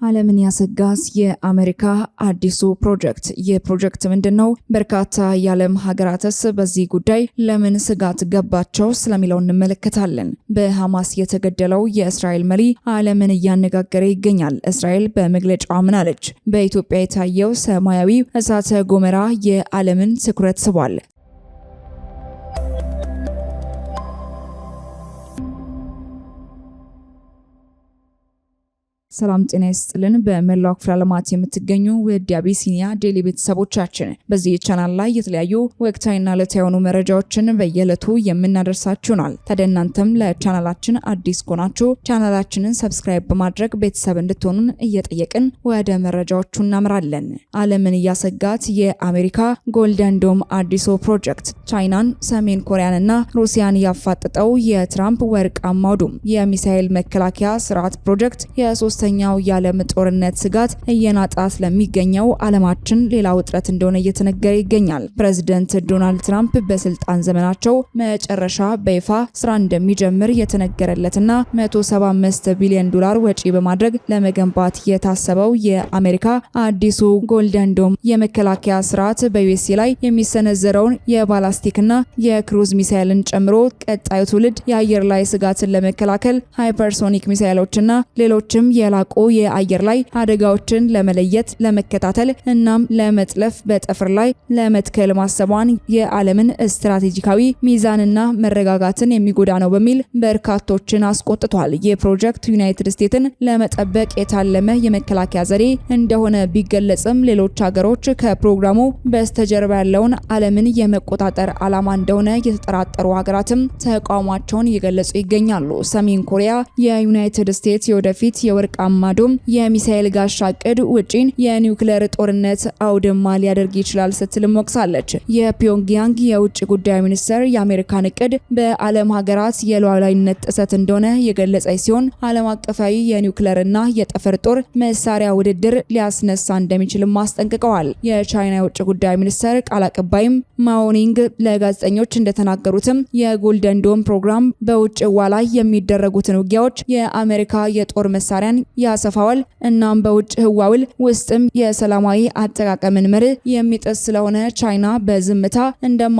ዓለምን ያሰጋስ የአሜሪካ አዲሱ ፕሮጀክት። የፕሮጀክት ምንድነው? በርካታ የዓለም ሀገራትስ በዚህ ጉዳይ ለምን ስጋት ገባቸው ስለሚለው እንመለከታለን። በሐማስ የተገደለው የእስራኤል መሪ ዓለምን እያነጋገረ ይገኛል። እስራኤል በመግለጫዋ ምን አለች? በኢትዮጵያ የታየው ሰማያዊ እሳተ ገሞራ የዓለምን ትኩረት ስቧል። ሰላም ጤና ይስጥልን። በመላው ክፍለ ዓለማት የምትገኙ ውድ የአቢሲኒያ ዴሊ ቤተሰቦቻችን በዚህ ቻናል ላይ የተለያዩ ወቅታዊና ዕለታዊ የሆኑ መረጃዎችን በየዕለቱ የምናደርሳችሁናል። ታዲያ እናንተም ለቻናላችን አዲስ ከሆናችሁ ቻናላችንን ሰብስክራይብ በማድረግ ቤተሰብ እንድትሆኑን እየጠየቅን ወደ መረጃዎቹ እናምራለን። ዓለምን እያሰጋት የአሜሪካ ጎልደን ዶም አዲሱ ፕሮጀክት። ቻይናን፣ ሰሜን ኮሪያንና ሩሲያን ያፋጠጠው የትራምፕ ወርቃማው ዶም የሚሳኤል መከላከያ ስርዓት ፕሮጀክት የሶስተኛው የዓለም ጦርነት ስጋት እየናጣት ለሚገኘው ዓለማችን ሌላ ውጥረት እንደሆነ እየተነገረ ይገኛል። ፕሬዝዳንት ዶናልድ ትራምፕ በስልጣን ዘመናቸው መጨረሻ በይፋ ስራ እንደሚጀምር የተነገረለትና 175 ቢሊዮን ዶላር ወጪ በማድረግ ለመገንባት የታሰበው የአሜሪካ አዲሱ ጎልደን ዶም የመከላከያ ስርዓት በዩኤስኤ ላይ የሚሰነዘረውን የባላስቲክና የክሩዝ ሚሳኤልን ጨምሮ ቀጣዩ ትውልድ የአየር ላይ ስጋትን ለመከላከል ሃይፐርሶኒክ ሚሳኤሎችና ሌሎችም የላቁ የአየር ላይ አደጋዎችን ለመለየት፣ ለመከታተል እናም ለመጥለፍ በጠፈር ላይ ለመትከል ማሰቧን የዓለምን ስትራቴጂካዊ ሚዛንና መረጋጋትን የሚጎዳ ነው በሚል በርካቶችን አስቆጥቷል። የፕሮጀክት ዩናይትድ ስቴትስን ለመጠበቅ የታለመ የመከላከያ ዘዴ እንደሆነ ቢገለጽም ሌሎች ሀገሮች ከፕሮግራሙ በስተጀርባ ያለውን ዓለምን የመቆጣጠር ዓላማ እንደሆነ የተጠራጠሩ ሀገራትም ተቃውሟቸውን እየገለጹ ይገኛሉ። ሰሜን ኮሪያ የዩናይትድ ስቴትስ የወደፊት የወርቃማ ዶም የሚሳኤል ጋሻ እቅድ ውጪን የኒውክሌር ጦርነት አውድማ ሊያደርግ ይችላል ስትልም ወቅሳለች። የፒዮንግያንግ የውጭ ጉዳይ ሚኒስትር የአሜሪካን እቅድ በዓለም ሀገራት የሉዓላዊነት ጥሰት እንደሆነ የገለጸች ሲሆን ዓለም አቀፋዊ የኒውክሌርና የጠፈር ጦር መሳሪያ ውድድር ሊያስነሳ እንደሚችልም አስጠንቅቀዋል። የቻይና የውጭ ጉዳይ ሚኒስትር ቃል አቀባይም ማኦኒንግ ለጋዜጠኞች እንደተናገሩትም የጎልደን ዶም ፕሮግራም በውጭ ህዋ ላይ የሚደረጉትን ውጊያዎች የአሜሪካ የጦር መሳሪያን ያሰፋዋል። እናም በውጭ ህዋውል ውስጥም የሰላማዊ አጠቃቀምን መርህ የሚጥስ ስለሆነ ቻይና በዝምታ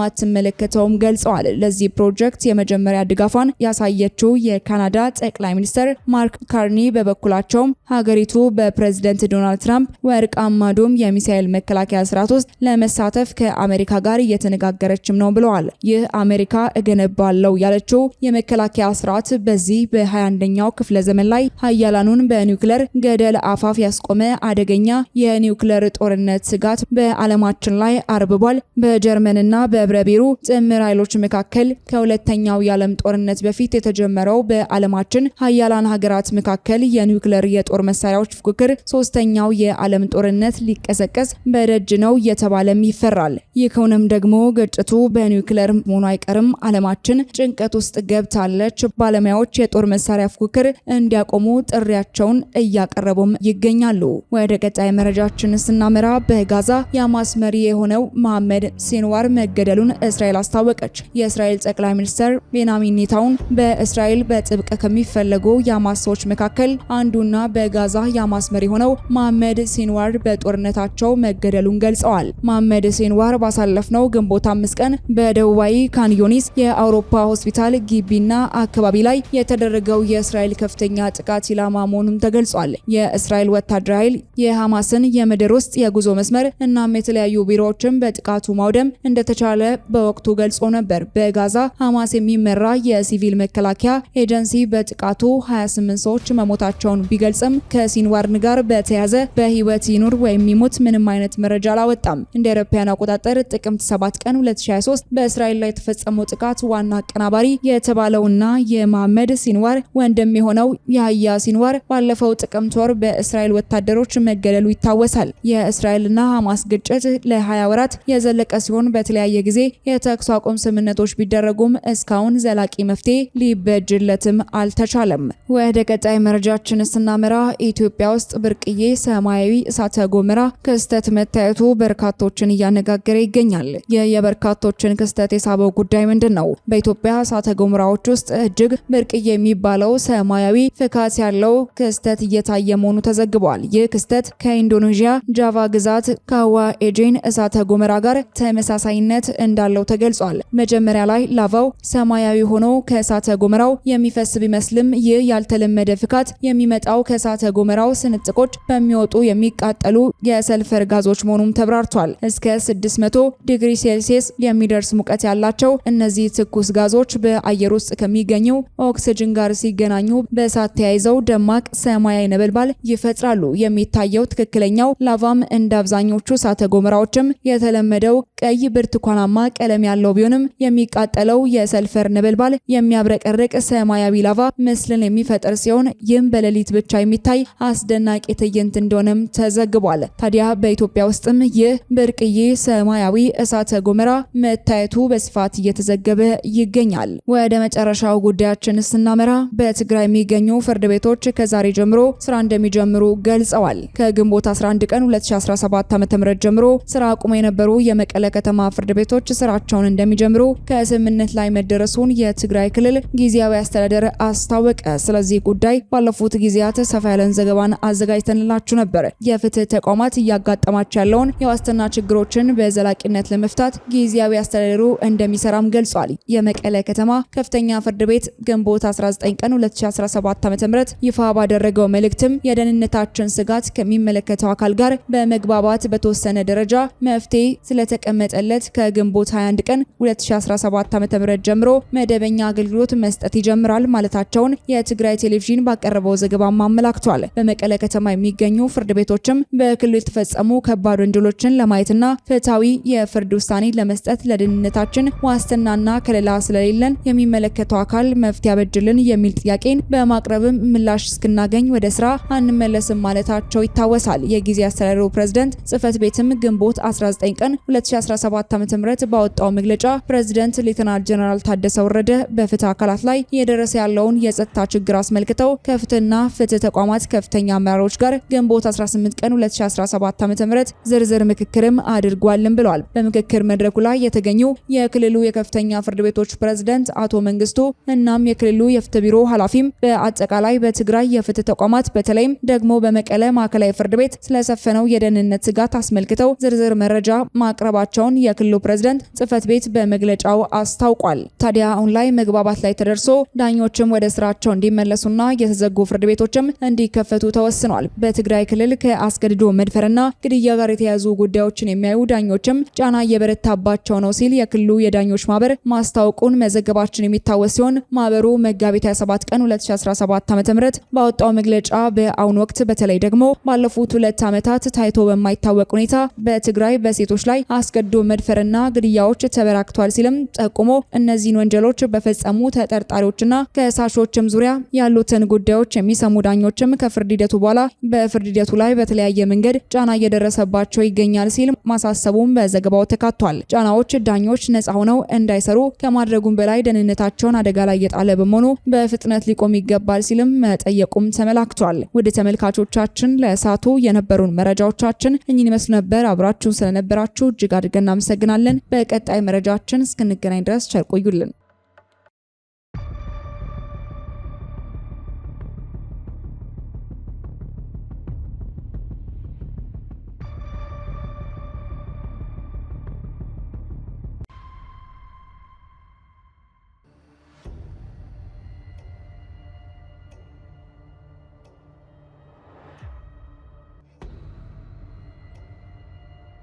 እንደማትመለከተውም ገልጸዋል። ለዚህ ፕሮጀክት የመጀመሪያ ድጋፏን ያሳየችው የካናዳ ጠቅላይ ሚኒስትር ማርክ ካርኒ በበኩላቸው ሀገሪቱ በፕሬዝዳንት ዶናልድ ትራምፕ ወርቃማ ዶም የሚሳኤል መከላከያ ስርዓት ውስጥ ለመሳተፍ ከአሜሪካ ጋር እየተነጋገረችም ነው ብለዋል። ይህ አሜሪካ እገነባለው ያለችው የመከላከያ ስርዓት በዚህ በ21ኛው ክፍለ ዘመን ላይ ሀያላኑን በኒውክሌር ገደል አፋፍ ያስቆመ አደገኛ የኒውክሌር ጦርነት ስጋት በዓለማችን ላይ አርብቧል። በጀርመንና በብረቢሩ ጥምር ኃይሎች መካከል ከሁለተኛው የዓለም ጦርነት በፊት የተጀመረው በዓለማችን ሀያላን ሀገራት መካከል የኒውክሌር የጦር መሳሪያዎች ፉክክር ሶስተኛው የዓለም ጦርነት ሊቀሰቀስ በደጅ ነው እየተባለም ይፈራል። ይህ ከሆነም ደግሞ ግጭቱ በኒውክሌር መሆኑ አይቀርም። ዓለማችን ጭንቀት ውስጥ ገብታለች። ባለሙያዎች የጦር መሳሪያ ፉክክር እንዲያቆሙ ጥሪያቸውን እያቀረቡም ይገኛሉ። ወደ ቀጣይ መረጃችን ስናመራ በጋዛ የሐማስ መሪ የሆነው መሐመድ ሲንዋር መገደሉን እስራኤል አስታወቀች። የእስራኤል ጠቅላይ ሚኒስትር ቤንያሚን ኔታንያሁ በእስራኤል በጥብቅ ከሚፈለጉ የሐማስ ሰዎች መካከል አንዱና በጋዛ የሐማስ መሪ ሆነው መሐመድ ሲንዋር በጦርነታቸው መገደሉን ገልጸዋል። መሐመድ ሲንዋር ባሳለፍነው ግንቦት 5 ቀን በደቡባዊ ካን ዩኒስ የአውሮፓ ሆስፒታል ግቢና አካባቢ ላይ የተደረገው የእስራኤል ከፍተኛ ጥቃት ኢላማ መሆኑን ተገልጿል። የእስራኤል ወታደራዊ ኃይል የሐማስን የምድር ውስጥ የጉዞ መስመር እናም የተለያዩ ቢሮዎችን በጥቃቱ ማውደም እንደተቻለ በወቅቱ ገልጾ ነበር። በጋዛ ሐማስ የሚመራ የሲቪል መከላከያ ኤጀንሲ በጥቃቱ 28 ሰዎች መሞታቸውን ቢገልጽም ከሲንዋር ጋር በተያያዘ በህይወት ይኑር ወይም ይሙት ምንም አይነት መረጃ አላወጣም። እንደ አውሮፓውያን አቆጣጠር ጥቅምት 7 ቀን 2023 በእስራኤል ላይ የተፈጸመው ጥቃት ዋና አቀናባሪ የተባለውና የመሐመድ ሲንዋር ወንድም የሆነው ያህያ ሲንዋር ባለፈው ጥቅምት ወር በእስራኤል ወታደሮች መገደሉ ይታወሳል። የእስራኤልና ሐማስ ግጭት ለ20 ወራት የዘለቀ ሲሆን በተለያየ ጊዜ የተኩስ አቁም ስምምነቶች ቢደረጉም እስካሁን ዘላቂ መፍትሄ ሊበጅለትም አልተቻለም። ወደ ቀጣይ መረጃችን ስናመራ ኢትዮጵያ ውስጥ ብርቅዬ ሰማያዊ እሳተ ገሞራ ክስተት መታየቱ በርካቶችን እያነጋገረ ይገኛል። የበርካቶችን ክስተት የሳበው ጉዳይ ምንድነው? በኢትዮጵያ እሳተ ገሞራዎች ውስጥ እጅግ ብርቅዬ የሚባለው ሰማያዊ ፍካት ያለው ክስተት እየታየ መሆኑ ተዘግቧል። ይህ ክስተት ከኢንዶኔዥያ ጃቫ ግዛት ካዋ ኤጄን እሳተ ገሞራ ጋር ተመሳሳይነት እንዳለው ተገልጿል። መጀመሪያ ላይ ላቫው ሰማያዊ ሆኖ ከእሳተ ገሞራው የሚፈስ ቢመስልም ይህ ያልተለመደ ፍካት የሚመጣው ከእሳተ ገሞራው ስንጥቆች በሚወጡ የሚቃጠሉ የሰልፈር ጋዞች መሆኑም ተብራርቷል። እስከ 600 ዲግሪ ሴልሲየስ የሚደርስ ሙቀት ያላቸው እነዚህ ትኩስ ጋዞች በአየር ውስጥ ከሚገኘው ኦክሲጅን ጋር ሲገናኙ በእሳት ተያይዘው ደማቅ ሰማያዊ ነበልባል ይፈጥራሉ። የሚታየው ትክክለኛው ላቫም እንደ አብዛኞቹ እሳተ ገሞራዎችም የተለመደው ቀይ ብርቱካናማ ቀለም ያለው ቢሆንም የሚቃጠለው የሰልፈር ነበልባል የሚያብረቀርቅ ሰማያዊ ላቫ ምስልን የሚፈጥር ሲሆን ይህም በሌሊት ብቻ የሚታይ አስደናቂ ትዕይንት እንደሆነም ተዘግቧል። ታዲያ በኢትዮጵያ ውስጥም ይህ ብርቅዬ ሰማያዊ እሳተ ገሞራ መታየቱ በስፋት እየተዘገበ ይገኛል። ወደ መጨረሻው ጉዳያችን ስናመራ በትግራይ የሚገኙ ፍርድ ቤቶች ከዛሬ ጀምሮ ስራ እንደሚጀምሩ ገልጸዋል። ከግንቦት 11 ቀን 2017 ዓ.ም ጀምሮ ስራ አቁመው የነበሩ የመቀለ ከተማ ፍርድ ቤቶች ስራቸውን እንደሚጀምሩ ከስምምነት ላይ መደረሱን የትግራይ ክልል ጊዜያዊ አስተዳደር አስታወቀ። ስለዚህ ጉዳይ ባለፉት ጊዜያት ሰፋ ያለን ዘገባን አዘጋጅተንላችሁ ነበር። የፍትህ ተቋማት እያጋጠማቸው ያለውን የዋስትና ችግሮችን በዘላቂነት ለመፍታት ጊዜያዊ አስተዳደሩ እንደሚሰራም ገልጿል። የመቀለ ከተማ ከፍተኛ ፍርድ ቤት ግንቦት 19 ቀን 2017 ዓ.ም ይፋ ባደረገው መልእክትም የደህንነታችን ስጋት ከሚመለከተው አካል ጋር በመግባባት በተወሰነ ደረጃ መፍትሄ ስለተቀመጠለት ከግንቦት 21 ቀን 2017 ዓ.ም ጀምሮ መደበኛ አገልግሎት መስጠት ይጀምራል ማለታቸውን የትግራይ ቴሌቪዥን ባቀረበው ዘገባ አመላክቷል። በመቀለ ከተማ የሚገኙ ፍርድ ቤቶችም በክልሉ የተፈጸሙ ከባድ ወንጀሎችን ለማየትና ፍትሃዊ የፍርድ ውሳኔ ለመስጠት ለደህንነታችን ዋስትናና ከለላ ስለሌለን የሚመለከተው አካል መፍትሄ ያበጅልን የሚል ጥያቄን በማቅረብም ምላሽ እስክናገኝ ወደ ስራ አንመለስም ማለታቸው ይታወሳል። የጊዜ አስተዳደሩ ፕሬዝዳንት ጽህፈት ቤትም ግንቦት 19 ቀን 2017 ዓ.ም ባወጣው መግለጫ ፕሬዝዳንት ሌተናል ጀነራል ታደሰ ወረደ በፍትህ አካላት ላይ እየደረሰ ያለውን የጸጥታ ችግር አስመልክተው ከፍትህና ፍትህ ተቋማት ከፍተኛ አመራሮች ጋር ግንቦት 18 ቀን 2017 ዓ.ም ዝርዝር ምክክርም አድርጓልም ብለዋል። በምክክር መድረኩ ላይ የተገኙ የክልሉ የከፍተኛ ፍርድ ቤቶች ፕሬዝዳንት አቶ መንግስቱ እናም የክልሉ የፍትህ ቢሮ ኃላፊም በአጠቃላይ በትግራይ የፍትህ ተቋማት በተለይም ደግሞ በመቀለ ማዕከላዊ ፍርድ ቤት ስለሰፈነው የደህንነት ስጋት አስመልክተው ዝርዝር መረጃ ማቅረባቸውን የክልሉ ፕሬዝዳንት ጽህፈት ቤት በመግለጫው አስታውቋል። ታዲያ አሁን ላይ መግባባት ላይ ተደርሶ ዳኞችም ወደ ስራቸው እንዲመለሱና የተዘጉ ፍርድ ቤቶችም እንዲከፈቱ ተወስኗል። በትግራይ ክልል ከአስገድዶ መድፈርና ግድያ ጋር የተያዙ ጉዳዮችን የሚያዩ ዳኞችም ጫና እየበረታባቸው ነው ሲል የክልሉ የዳኞች ማህበር ማስታወቁን መዘገባችን የሚታወስ ሲሆን ማህበሩ መጋቢት 27 ቀን 2017 ዓ.ም ባወጣው መግለጫ በአሁኑ ወቅት በተለይ ደግሞ ባለፉት 2 ዓመታት ታይቶ በማይታወቅ ሁኔታ በትግራይ በሴቶች ላይ አስገድዶ መድፈርና ግድያዎች ተበራክቷል ሲልም ጠቁሞ እነዚህን ወንጀሎች በፈጸሙ ተጠርጣሪዎችና ከሳሾችም ዙሪያ ያሉትን ጉዳዮች የሚሰሙ ዳኞችም ከፍርድ ሂደቱ በኋላ በፍርድ ሂደቱ ላይ በተለያየ መንገድ ጫና እየደረሰባቸው ይገኛል ሲል ማሳሰቡም በዘገባው ተካቷል። ጫናዎች ዳኞች ነፃ ሆነው እንዳይሰሩ ከማድረጉም በላይ ደህንነታቸውን አደጋ ላይ የጣለ በመሆኑ በፍጥነት ሊቆም ይገባል ሲልም መጠየቁም ተመላክቷል። ወደ ተመልካቾቻችን ለእሳቱ የነበሩን መረጃዎቻችን እኚህን ይመስሉ ነበር። አብራችሁን ስለነበራችሁ እጅግ አድርገን እናመሰግናለን። በቀጣይ መረጃችን እስክንገናኝ ድረስ ቸር ቆዩልን።